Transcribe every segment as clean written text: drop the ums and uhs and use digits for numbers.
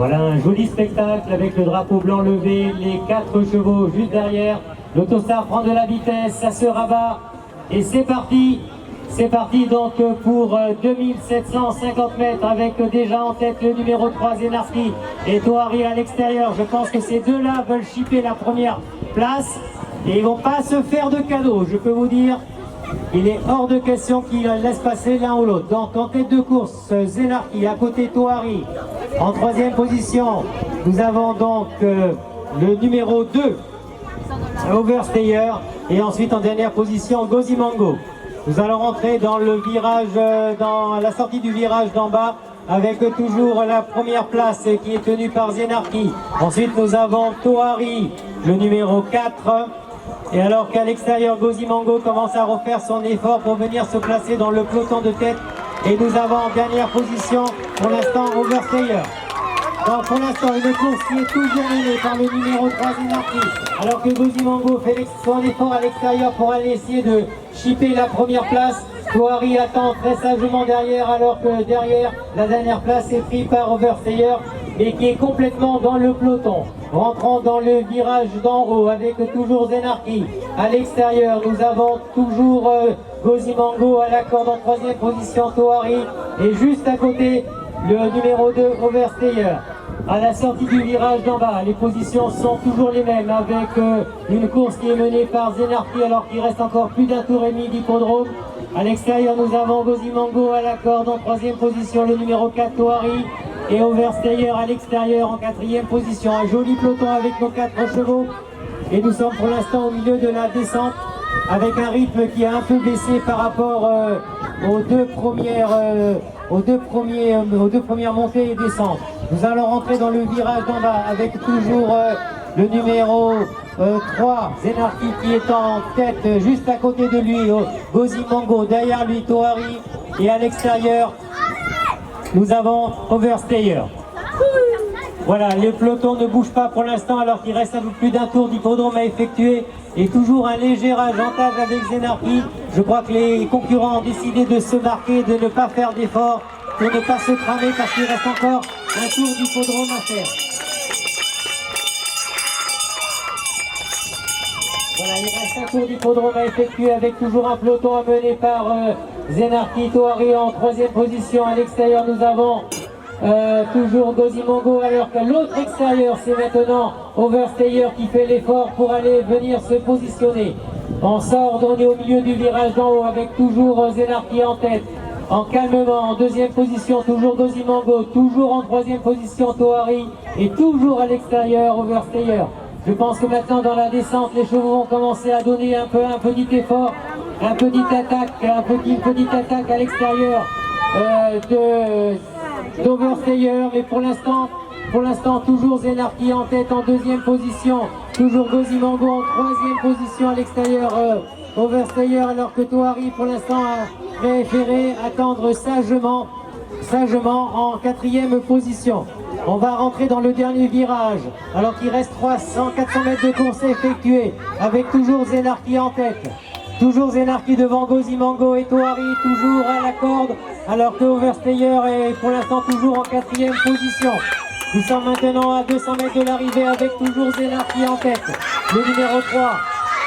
Voilà un joli spectacle avec le drapeau blanc levé, les 4 chevaux juste derrière. L'Autostar prend de la vitesse, ça se rabat et c'est parti. C'est parti donc pour 2750 mètres avec déjà en tête le numéro 3 Zenarski et Toari à l'extérieur. Je pense que ces deux-là veulent chipper la première place et ils vont pas se faire de cadeaux, je peux vous dire. Il est hors de question qu'ils laissent passer l'un ou l'autre. Donc en tête de course, Zenarski à côté Toari. En troisième position, nous avons donc le numéro 2, Overstayer. Et ensuite en dernière position, Gozimango. Nous allons rentrer dans le virage, dans la sortie du virage d'en bas, avec toujours la première place qui est tenue par Zenarski. Ensuite nous avons Toari, le numéro 4. Et alors qu'à l'extérieur, Gozimango commence à refaire son effort pour venir se placer dans le peloton de tête. Et nous avons en dernière position, pour l'instant, Overstayer. Donc pour l'instant, une course qui est toujours menée par le numéro 3 Zenarski. Alors que Gozimango fait son effort à l'extérieur pour aller essayer de chipper la première place. Toari attend très sagement derrière, alors que derrière, la dernière place est prise par Overstayer et qui est complètement dans le peloton. Rentrons dans le virage d'en haut avec toujours Zenarski. À l'extérieur, nous avons toujours Gozimango à la corde en troisième position, Toari. Et juste à côté, le numéro 2, Overstayer. À la sortie du virage d'en bas, les positions sont toujours les mêmes avec une course qui est menée par Zenarski alors qu'il reste encore plus d'un tour et demi d'hippodrome. À l'extérieur, nous avons Gozimango à la corde en troisième position, le numéro 4, Toari. Et Overstayer à l'extérieur en quatrième position. Un joli peloton avec nos 4 chevaux. Et nous sommes pour l'instant au milieu de la descente avec un rythme qui a un peu baissé par rapport aux deux premières montées et descentes. Nous allons rentrer dans le virage d'en bas avec toujours le numéro 3, Zenarski qui est en tête juste à côté de lui, Gozimango, derrière lui Toari. Et à l'extérieur, nous avons Overstayer. Voilà, le peloton ne bouge pas pour l'instant alors qu'il reste un peu plus d'un tour d'hippodrome à effectuer. Et toujours un léger avantage avec Zenarski. Je crois que les concurrents ont décidé de se marquer, de ne pas faire d'efforts, pour ne pas se cramer parce qu'il reste encore un tour d'hippodrome à faire. Voilà, il reste un tour d'hippodrome à effectuer avec toujours un peloton à mener par Zenarski, Toari en troisième position. À l'extérieur, nous avons toujours Gozimango, alors que l'autre extérieur, c'est maintenant Overstayer qui fait l'effort pour aller venir se positionner. On sort, on est au milieu du virage d'en haut avec toujours Zenarski en tête. En calmement, en deuxième position, toujours Gozimango, toujours en troisième position Toari et toujours à l'extérieur Overstayer. Je pense que maintenant dans la descente, les chevaux vont commencer à donner un petit effort, une petite attaque à l'extérieur d'Overstayer, mais pour l'instant toujours Zenarski en tête en deuxième position, toujours Gozimango en troisième position à l'extérieur Overstayer, alors que Toari pour l'instant a préféré attendre sagement en quatrième position. On va rentrer dans le dernier virage, alors qu'il reste 400 mètres de course à effectuer, avec toujours Zenarski en tête. Toujours Zenarski devant Gozimango et Toari, toujours à la corde, alors que Overstayer est pour l'instant toujours en quatrième position. Nous sommes maintenant à 200 mètres de l'arrivée avec toujours Zenarski en tête, le numéro 3.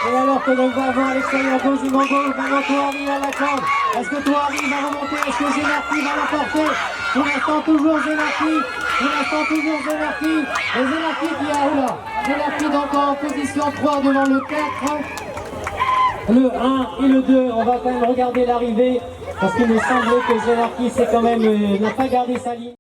Et alors que le va à l'extérieur, Gozimango, maintenant Toari à la corde. Est-ce que Toari va remonter? Est-ce que Zenarski va l'emporter? Pour l'instant toujours Zenarski. Et Zenarski qui a Zenarski donc en position 3 devant le 4. Le 1 et le 2, on va quand même regarder l'arrivée parce qu'il me semblait que Zenarski n'a pas gardé sa ligne.